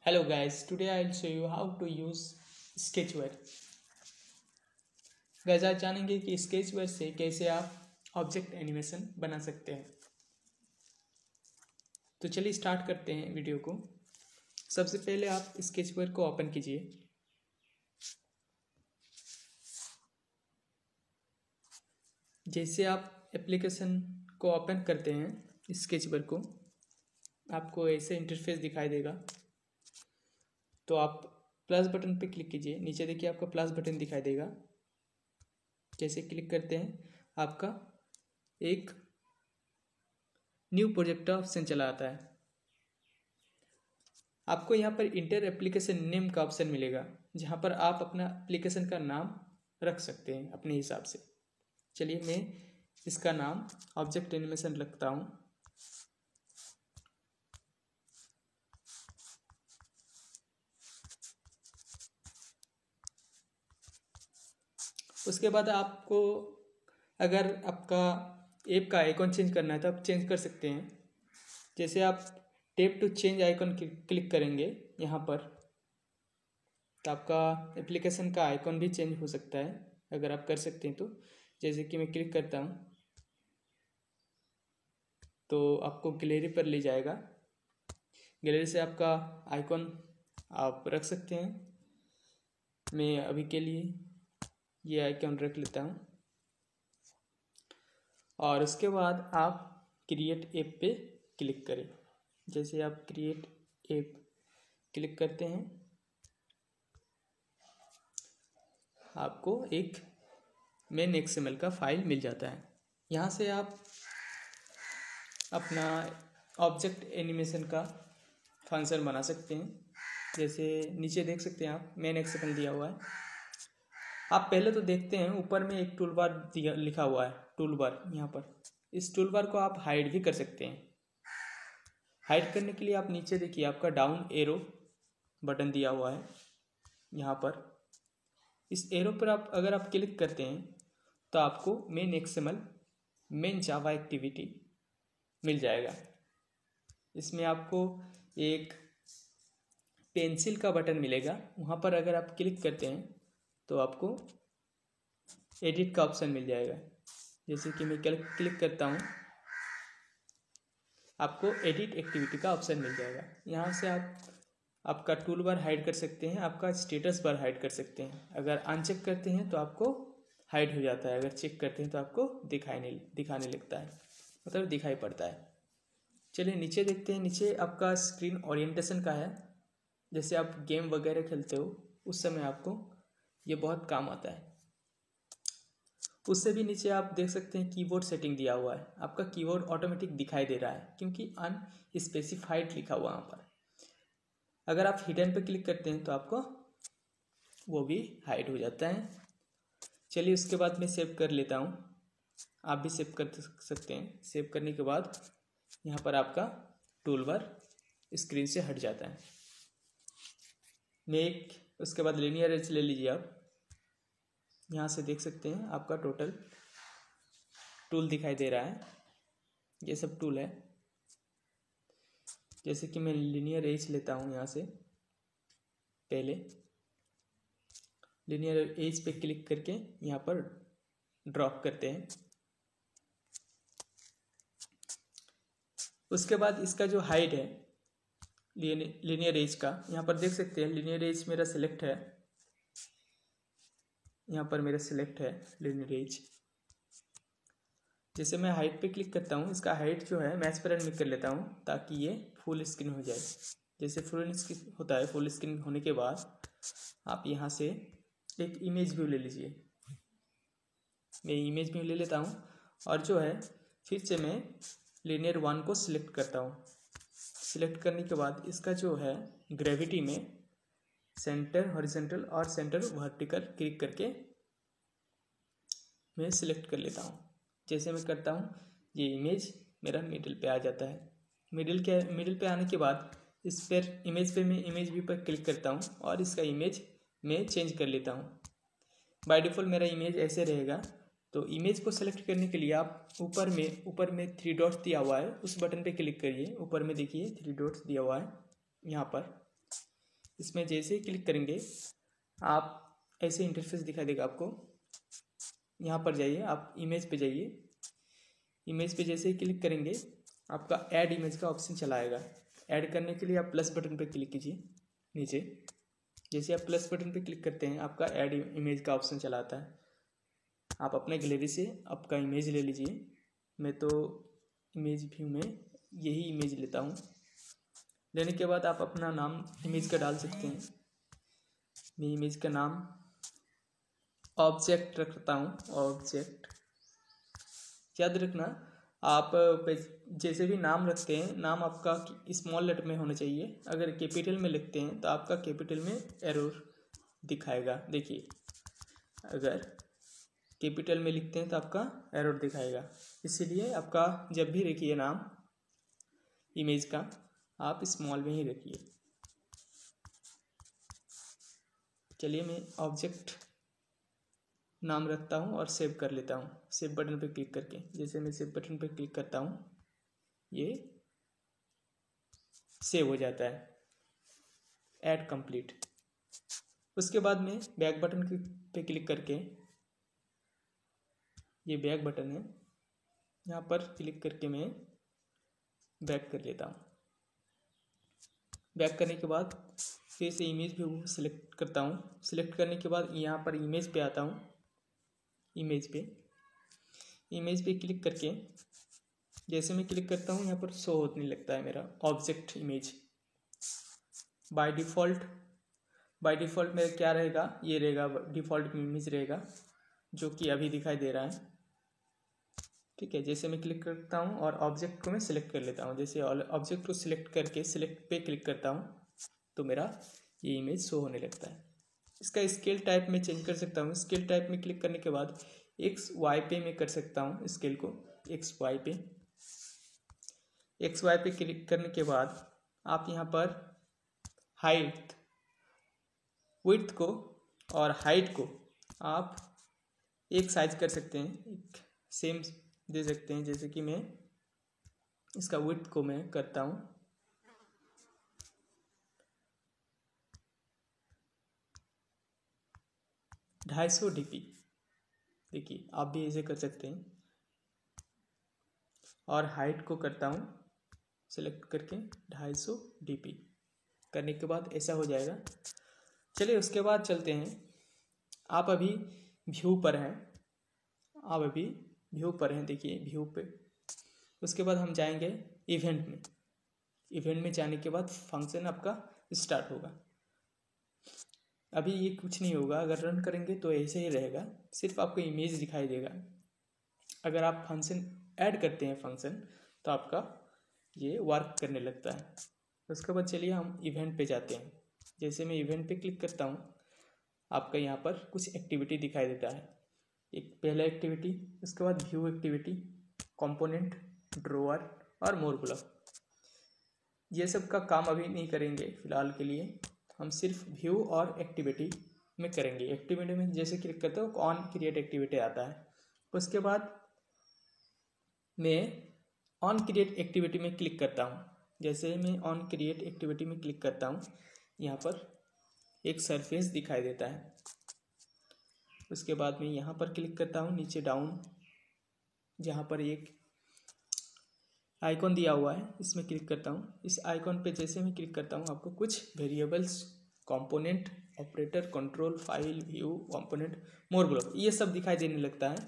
Hello guys, today I'll show you how to use Sketchware. guys आज जानेंगे कि Sketchware से कैसे आप ऑब्जेक्ट एनिमेशन बना सकते हैं। तो चलिए स्टार्ट करते हैं वीडियो को। सबसे पहले आप Sketchware को ओपन कीजिए। जैसे आप एप्लीकेशन को ओपन करते हैं Sketchware को, आपको ऐसे इंटरफेस दिखाई देगा। तो आप प्लस बटन पे क्लिक कीजिए। नीचे देखिए आपका प्लस बटन दिखाई देगा। जैसे क्लिक करते हैं आपका एक न्यू प्रोजेक्ट ऑप्शन चला आता है। आपको यहाँ पर इंटर एप्लीकेशन नेम का ऑप्शन मिलेगा, जहाँ पर आप अपना एप्लीकेशन का नाम रख सकते हैं अपने हिसाब से। चलिए मैं इसका नाम ऑब्जेक्ट एनिमेशन रखता हूँ। उसके बाद आपको अगर आपका ऐप का आइकॉन चेंज करना है तो आप चेंज कर सकते हैं। जैसे आप tap to change icon click करेंगे यहाँ पर, तो आपका एप्लीकेशन का आइकॉन भी चेंज हो सकता है अगर आप कर सकते हैं तो। जैसे कि मैं क्लिक करता हूँ तो आपको गैलरी पर ले जाएगा। गैलरी से आपका आइकॉन आप रख सकते हैं। मैं अभी के लिए ये आइकॉन रख लेता हूँ। और उसके बाद आप क्रिएट ऐप पे क्लिक करें। जैसे आप क्रिएट ऐप क्लिक करते हैं, आपको एक मेन XML का फाइल मिल जाता है। यहाँ से आप अपना ऑब्जेक्ट एनिमेशन का फंक्शन बना सकते हैं। जैसे नीचे देख सकते हैं आप मेन XML दिया हुआ है। आप पहले तो देखते हैं ऊपर में एक टूल बार लिखा हुआ है, टूल बार। यहाँ पर इस टूल बार को आप हाइड भी कर सकते हैं। हाइड करने के लिए आप नीचे देखिए आपका डाउन एरो बटन दिया हुआ है। यहाँ पर इस एरो पर आप अगर आप क्लिक करते हैं तो आपको मेन XML मेन जावा एक्टिविटी मिल जाएगा। इसमें आपको एक पेंसिल का बटन मिलेगा। वहाँ पर अगर आप क्लिक करते हैं तो आपको एडिट का ऑप्शन मिल जाएगा। जैसे कि मैं क्लिक करता हूँ, आपको एडिट एक्टिविटी का ऑप्शन मिल जाएगा। यहाँ से आप आपका टूल बार हाइड कर सकते हैं, आपका स्टेटस बार हाइड कर सकते हैं। अगर अनचेक करते हैं तो आपको हाइड हो जाता है, अगर चेक करते हैं तो आपको दिखाने लगता है, मतलब दिखाई पड़ता है। चलिए नीचे देखते हैं। नीचे आपका स्क्रीन ओरिएंटेशन का है। जैसे आप गेम वगैरह खेलते हो उस समय आपको ये बहुत काम आता है। उससे भी नीचे आप देख सकते हैं कीबोर्ड सेटिंग दिया हुआ है। आपका कीबोर्ड ऑटोमेटिक दिखाई दे रहा है क्योंकि अनस्पेसिफाइड लिखा हुआ वहाँ पर। अगर आप हिडन पे क्लिक करते हैं तो आपको वो भी हाइड हो जाता है। चलिए उसके बाद मैं सेव कर लेता हूँ। आप भी सेव कर सकते हैं। सेव करने के बाद यहाँ पर आपका टूल बार स्क्रीन से हट जाता है। उसके बाद लीनियर एज ले लीजिए आप। यहाँ से देख सकते हैं आपका टोटल टूल दिखाई दे रहा है। ये सब टूल है। जैसे कि मैं लीनियर एज लेता हूँ, यहाँ से पहले लीनियर एज पे क्लिक करके यहाँ पर ड्रॉप करते हैं। उसके बाद इसका जो हाइट है लीनियर एज का, यहाँ पर देख सकते हैं लीनियर एज मेरा सिलेक्ट है। यहाँ पर मेरा सिलेक्ट है लीनियर एज। जैसे मैं हाइट पे क्लिक करता हूँ, इसका हाइट जो है मैच पैरेंट में कर लेता हूँ ताकि ये फुल स्क्रीन हो जाए। जैसे फुल स्क्रीन होता है, फुल स्क्रीन होने के बाद आप यहाँ से एक इमेज व्यू ले लीजिए। मैं इमेज व्यू ले लेता हूँ और जो है फिर से मैं लीनियर 1 को सिलेक्ट करता हूँ। सिलेक्ट करने के बाद इसका जो है ग्रेविटी में सेंटर हॉरिजॉन्टल और सेंटर वर्टिकल क्लिक करके मैं सिलेक्ट कर लेता हूँ। जैसे मैं करता हूँ ये इमेज मेरा मिडिल पे आ जाता है। मिडिल पे आने के बाद इस पर इमेज पे मैं इमेज व्यू पर क्लिक करता हूँ और इसका इमेज मैं चेंज कर लेता हूँ। बाय डिफ़ॉल्ट मेरा इमेज ऐसे रहेगा। तो इमेज को सेलेक्ट करने के लिए आप ऊपर में 3 डॉट्स दिया हुआ है, उस बटन पे क्लिक करिए। ऊपर में देखिए 3 डॉट्स दिया हुआ है यहाँ पर। इसमें जैसे ही क्लिक करेंगे आप ऐसे इंटरफेस दिखाई देगा आपको। यहाँ पर जाइए, आप इमेज पे जाइए। इमेज पे जैसे ही क्लिक करेंगे आपका ऐड इमेज का ऑप्शन चला आएगा। ऐड करने के लिए आप प्लस बटन पे क्लिक कीजिए नीचे। जैसे आप प्लस बटन पे क्लिक करते हैं आपका ऐड इमेज का ऑप्शन चला आता है। आप अपने गैलरी से आपका इमेज ले लीजिए। मैं तो इमेज व्यू में यही इमेज लेता हूँ। लेने के बाद आप अपना नाम इमेज का डाल सकते हैं। मैं इमेज का नाम ऑब्जेक्ट रखता हूँ, ऑब्जेक्ट। याद रखना, आप जैसे भी नाम रखते हैं नाम आपका स्मॉल लेटर में होना चाहिए। अगर कैपिटल में लिखते हैं तो आपका कैपिटल में एरर दिखाएगा। देखिए, अगर कैपिटल में लिखते हैं तो आपका एरर दिखाएगा। इसीलिए आपका जब भी रखिए नाम इमेज का आप स्मॉल में ही रखिए। चलिए मैं ऑब्जेक्ट नाम रखता हूँ और सेव कर लेता हूँ सेव बटन पे क्लिक करके। जैसे मैं सेव बटन पे क्लिक करता हूँ ये सेव हो जाता है, ऐड कंप्लीट। उसके बाद में बैक बटन पे क्लिक करके, ये बैक बटन है, यहाँ पर क्लिक करके मैं बैक कर लेता हूँ। बैक करने के बाद फिर से इमेज व्यू सिलेक्ट करता हूँ। सिलेक्ट करने के बाद यहाँ पर इमेज पे आता हूँ। इमेज पे क्लिक करके जैसे मैं क्लिक करता हूँ यहाँ पर शो होने लगता है मेरा ऑब्जेक्ट इमेज। बाय डिफ़ॉल्ट मेरा क्या रहेगा, ये रहेगा डिफ़ॉल्ट इमेज रहेगा जो कि अभी दिखाई दे रहा है। ठीक है, जैसे मैं क्लिक करता हूँ और ऑब्जेक्ट को मैं सिलेक्ट कर लेता हूँ। जैसे ऑब्जेक्ट को सिलेक्ट करके सिलेक्ट पे क्लिक करता हूँ तो मेरा ये इमेज शो होने लगता है। इसका स्केल टाइप में चेंज कर सकता हूँ। स्केल टाइप में क्लिक करने के बाद एक्स वाई पे मैं कर सकता हूँ स्केल को। एक्स वाई पे क्लिक करने के बाद आप यहाँ पर हाइट, विड्थ को और हाइट को आप एक साइज कर सकते हैं, एक सेम दे सकते हैं। जैसे कि मैं इसका विड्थ को मैं करता हूँ 250 dp। देखिए, आप भी ऐसे कर सकते हैं। और हाइट को करता हूँ सेलेक्ट करके 250 dp। करने के बाद ऐसा हो जाएगा। चलिए उसके बाद चलते हैं। आप अभी व्यू पर हैं, देखिए व्यू पे। उसके बाद हम जाएंगे इवेंट में। इवेंट में जाने के बाद फंक्शन आपका स्टार्ट होगा। अभी ये कुछ नहीं होगा, अगर रन करेंगे तो ऐसे ही रहेगा, सिर्फ आपको इमेज दिखाई देगा। अगर आप फंक्शन ऐड करते हैं फंक्शन तो आपका ये वर्क करने लगता है। उसके बाद चलिए हम इवेंट पे जाते हैं। जैसे मैं इवेंट पे क्लिक करता हूँ आपका यहाँ पर कुछ एक्टिविटी दिखाई देता है। एक पहला एक्टिविटी, उसके बाद व्यू एक्टिविटी, कंपोनेंट, ड्रॉअर और मोर ब्लॉक। ये सब का काम अभी नहीं करेंगे फिलहाल के लिए, हम सिर्फ व्यू और एक्टिविटी में करेंगे। एक्टिविटी में जैसे क्लिक करते हो ऑन क्रिएट एक्टिविटी आता है। उसके बाद मैं ऑन क्रिएट एक्टिविटी में क्लिक करता हूँ। जैसे मैं ऑन क्रिएट एक्टिविटी में क्लिक करता हूँ यहाँ पर एक सरफेस दिखाई देता है। उसके बाद मैं यहाँ पर क्लिक करता हूँ नीचे डाउन, जहाँ पर एक आइकॉन दिया हुआ है, इसमें क्लिक करता हूँ। इस आइकॉन पे जैसे मैं क्लिक करता हूँ आपको कुछ variables, component, operator, control, file, view, component, more block, ये सब दिखाई देने लगता है।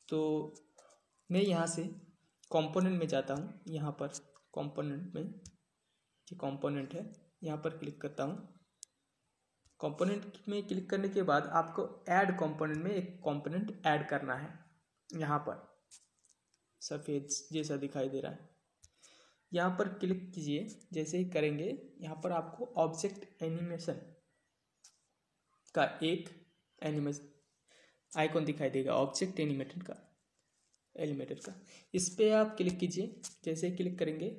तो मैं यहाँ से कंपोनेंट में जाता हूँ। यहाँ पर कंपोनेंट में ये कंपोनेंट है, यहाँ पर क्लिक करता हूँ। कंपोनेंट में क्लिक करने के बाद आपको ऐड कंपोनेंट में एक कंपोनेंट ऐड करना है। यहाँ पर सफ़ेद जैसा दिखाई दे रहा है, यहाँ पर क्लिक कीजिए। जैसे ही करेंगे यहाँ पर आपको ऑब्जेक्ट एनिमेशन का एक एनिमेशन आइकॉन दिखाई देगा, ऑब्जेक्ट एनिमेटर का। इस पर आप क्लिक कीजिए। जैसे ही क्लिक करेंगे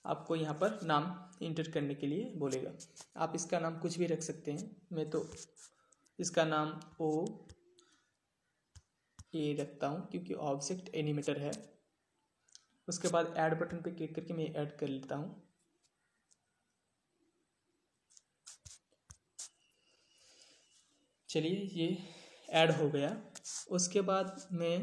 आपको यहाँ पर नाम इंटर करने के लिए बोलेगा। आप इसका नाम कुछ भी रख सकते हैं। मैं तो इसका नाम ये रखता हूँ क्योंकि ऑब्जेक्ट एनिमेटर है। उसके बाद ऐड बटन पे क्लिक करके मैं ऐड कर लेता हूँ। चलिए ये ऐड हो गया। उसके बाद मैं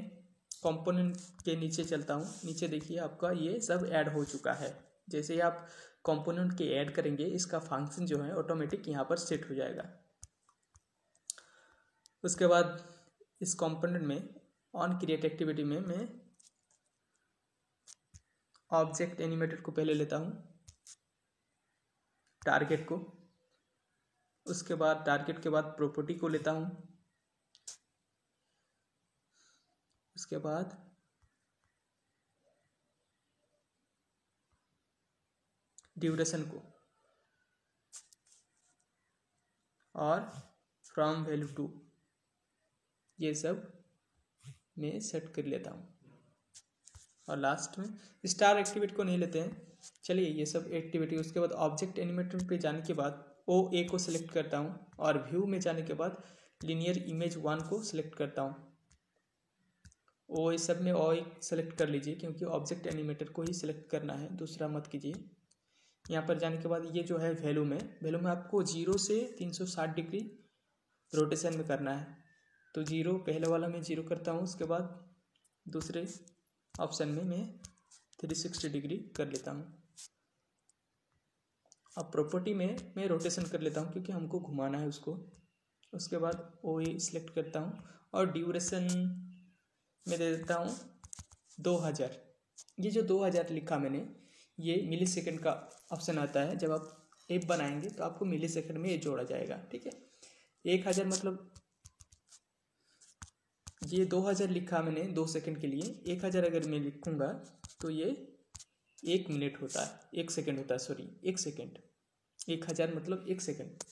कंपोनेंट के नीचे चलता हूँ। नीचे देखिए आपका ये सब ऐड हो चुका है। जैसे ही आप कंपोनेंट के ऐड करेंगे इसका फंक्शन जो है ऑटोमेटिक यहाँ पर सेट हो जाएगा। उसके बाद इस कंपोनेंट में ऑन क्रिएट एक्टिविटी में मैं ऑब्जेक्ट एनिमेटेड को पहले लेता हूँ, टारगेट को, उसके बाद टारगेट के बाद प्रॉपर्टी को लेता हूँ, उसके बाद ड्यूरेशन को और फ्रॉम वैल्यू टू, ये सब मैं सेट कर लेता हूँ। और लास्ट में स्टार एक्टिविटी को नहीं लेते हैं। चलिए ये सब एक्टिविटी, उसके बाद ऑब्जेक्ट एनिमेटेड पे जाने के बाद ओ ए को सिलेक्ट करता हूँ और व्यू में जाने के बाद लीनियर इमेज 1 को सिलेक्ट करता हूँ। ओ इस सब में ओ एक सेलेक्ट कर लीजिए क्योंकि ऑब्जेक्ट एनिमेटेड को ही सिलेक्ट करना है, दूसरा मत कीजिए। यहाँ पर जाने के बाद ये जो है वैल्यू में आपको 0 से 360 डिग्री रोटेशन में करना है। तो 0 पहले वाला मैं 0 करता हूँ, उसके बाद दूसरे ऑप्शन में मैं 360 डिग्री कर लेता हूँ। अब प्रॉपर्टी में मैं रोटेशन कर लेता हूँ क्योंकि हमको घुमाना है उसको। उसके बाद ओ ए सिलेक्ट करता हूँ और ड्यूरेशन में दे देता हूँ 2000। ये जो 2000 लिखा मैंने, ये मिली सेकेंड का ऑप्शन आता है। जब आप ऐप बनाएंगे तो आपको मिली सेकेंड में ये जोड़ा जाएगा, ठीक है। 1000 मतलब ये 2000 लिखा मैंने 2 सेकंड के लिए। 1000 अगर मैं लिखूँगा तो ये 1 मिनट होता है, 1 सेकंड होता है, सॉरी 1 सेकंड। 1000 मतलब 1 सेकंड।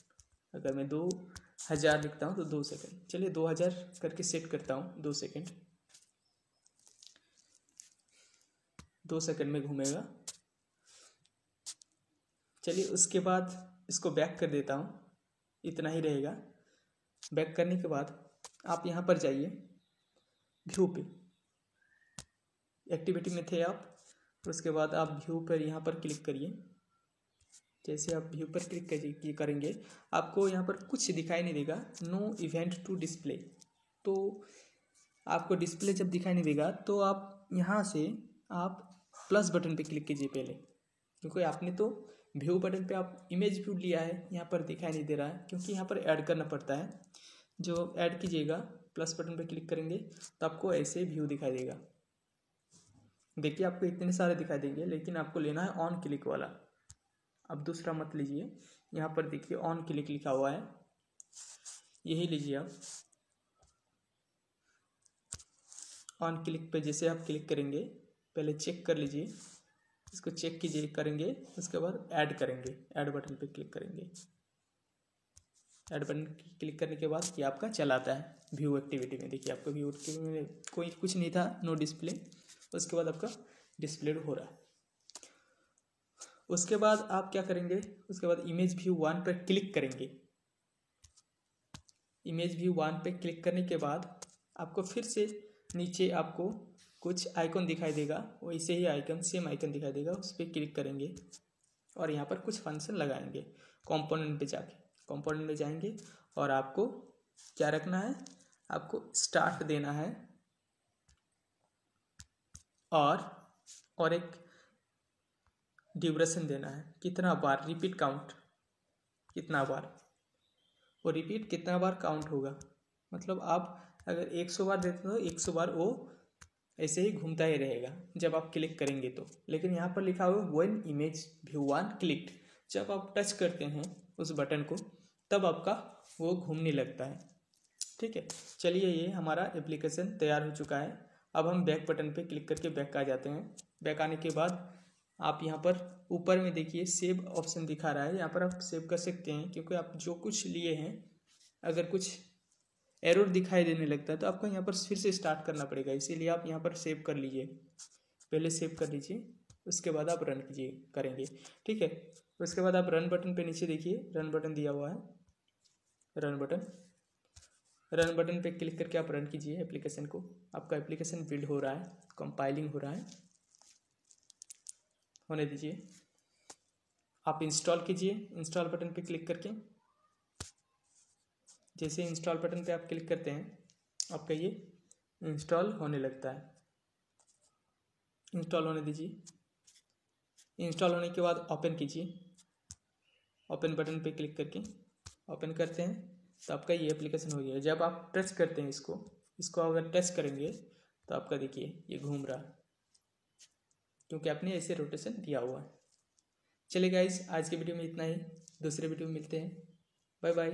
अगर मैं 2000 लिखता हूँ तो 2 सेकंड। चलिए 2000 करके सेट करता हूँ, 2 सेकंड। 2 सेकंड में घूमेगा। चलिए उसके बाद इसको बैक कर देता हूँ, इतना ही रहेगा। बैक करने के बाद आप यहाँ पर जाइए व्यू पे, एक्टिविटी में थे आप, उसके बाद आप व्यू पर यहाँ पर क्लिक करिए। जैसे आप व्यू पर क्लिक करेंगे आपको यहाँ पर कुछ दिखाई नहीं देगा, नो इवेंट टू डिस्प्ले। तो आपको डिस्प्ले जब दिखाई नहीं देगा तो आप यहाँ से आप प्लस बटन पे क्लिक कीजिए पहले, क्योंकि आपने तो व्यू बटन पे आप इमेज व्यू लिया है, यहाँ पर दिखाई नहीं दे रहा है क्योंकि यहाँ पर ऐड करना पड़ता है। जो ऐड कीजिएगा प्लस बटन पे क्लिक करेंगे तो आपको ऐसे व्यू दिखाई देगा। देखिए आपको इतने सारे दिखाई देंगे, लेकिन आपको लेना है ऑन क्लिक वाला। अब दूसरा मत लीजिए, यहाँ पर देखिए ऑन क्लिक लिखा हुआ है, यही लीजिए आप। ऑन क्लिक पे जैसे आप क्लिक करेंगे पहले चेक कर लीजिए, इसको चेक कीजिए करेंगे, उसके बाद ऐड करेंगे, ऐड बटन पे क्लिक करेंगे। ऐड बटन क्लिक करने के बाद ये आपका चलाता है व्यू एक्टिविटी में। देखिए आपका व्यू एक्टिविटी में कोई कुछ नहीं था, नो डिस्प्ले। उसके बाद आपका डिस्प्ले हो रहा है। उसके बाद आप क्या करेंगे, उसके बाद इमेज व्यू 1 पर क्लिक करेंगे। इमेज व्यू 1 पे क्लिक करने के बाद आपको फिर से नीचे आपको कुछ आइकन दिखाई देगा, वैसे ही आइकन, सेम आइकन दिखाई देगा, उस पर क्लिक करेंगे और यहाँ पर कुछ फंक्शन लगाएंगे। कंपोनेंट पे जाके कंपोनेंट में जाएंगे और आपको क्या रखना है, आपको स्टार्ट देना है और एक ड्यूरेशन देना है, कितना बार रिपीट काउंट, कितना बार वो रिपीट कितना बार काउंट होगा। मतलब आप अगर 100 बार देते हो 100 बार वो ऐसे ही घूमता ही रहेगा जब आप क्लिक करेंगे तो। लेकिन यहाँ पर लिखा हुआ व्हेन इमेज व्यू 1 क्लिक्ड, जब आप टच करते हैं उस बटन को तब आपका वो घूमने लगता है, ठीक है। चलिए ये हमारा एप्लीकेशन तैयार हो चुका है। अब हम बैक बटन पे क्लिक करके बैक आ जाते हैं। बैक आने के बाद आप यहाँ पर ऊपर में देखिए सेव ऑप्शन दिखा रहा है, यहाँ पर आप सेव कर सकते हैं, क्योंकि आप जो कुछ लिए हैं अगर कुछ एरर दिखाई देने लगता है तो आपको यहाँ पर फिर से स्टार्ट करना पड़ेगा, इसीलिए आप यहाँ पर सेव कर लीजिए, पहले सेव कर लीजिए, उसके बाद आप रन कीजिए करेंगे, ठीक है। उसके बाद आप रन बटन पे नीचे देखिए, रन बटन दिया हुआ है, रन बटन पे क्लिक करके आप रन कीजिए एप्लीकेशन को। आपका एप्लीकेशन बिल्ड हो रहा है, कंपाइलिंग हो रहा है, होने दीजिए। आप इंस्टॉल कीजिए, इंस्टॉल बटन पे क्लिक करके जैसे इंस्टॉल बटन पे आप क्लिक करते हैं आपका ये इंस्टॉल होने लगता है। इंस्टॉल होने दीजिए। इंस्टॉल होने के बाद ओपन कीजिए। ओपन बटन पे क्लिक करके ओपन करते हैं तो आपका ये एप्लीकेशन हो गया। जब आप टच करते हैं इसको अगर टच करेंगे तो आपका देखिए ये घूम रहा है, क्योंकि आपने ऐसे रोटेशन दिया हुआ है। चलिए गाइस, आज की वीडियो में इतना ही। दूसरे वीडियो में मिलते हैं। Bye bye.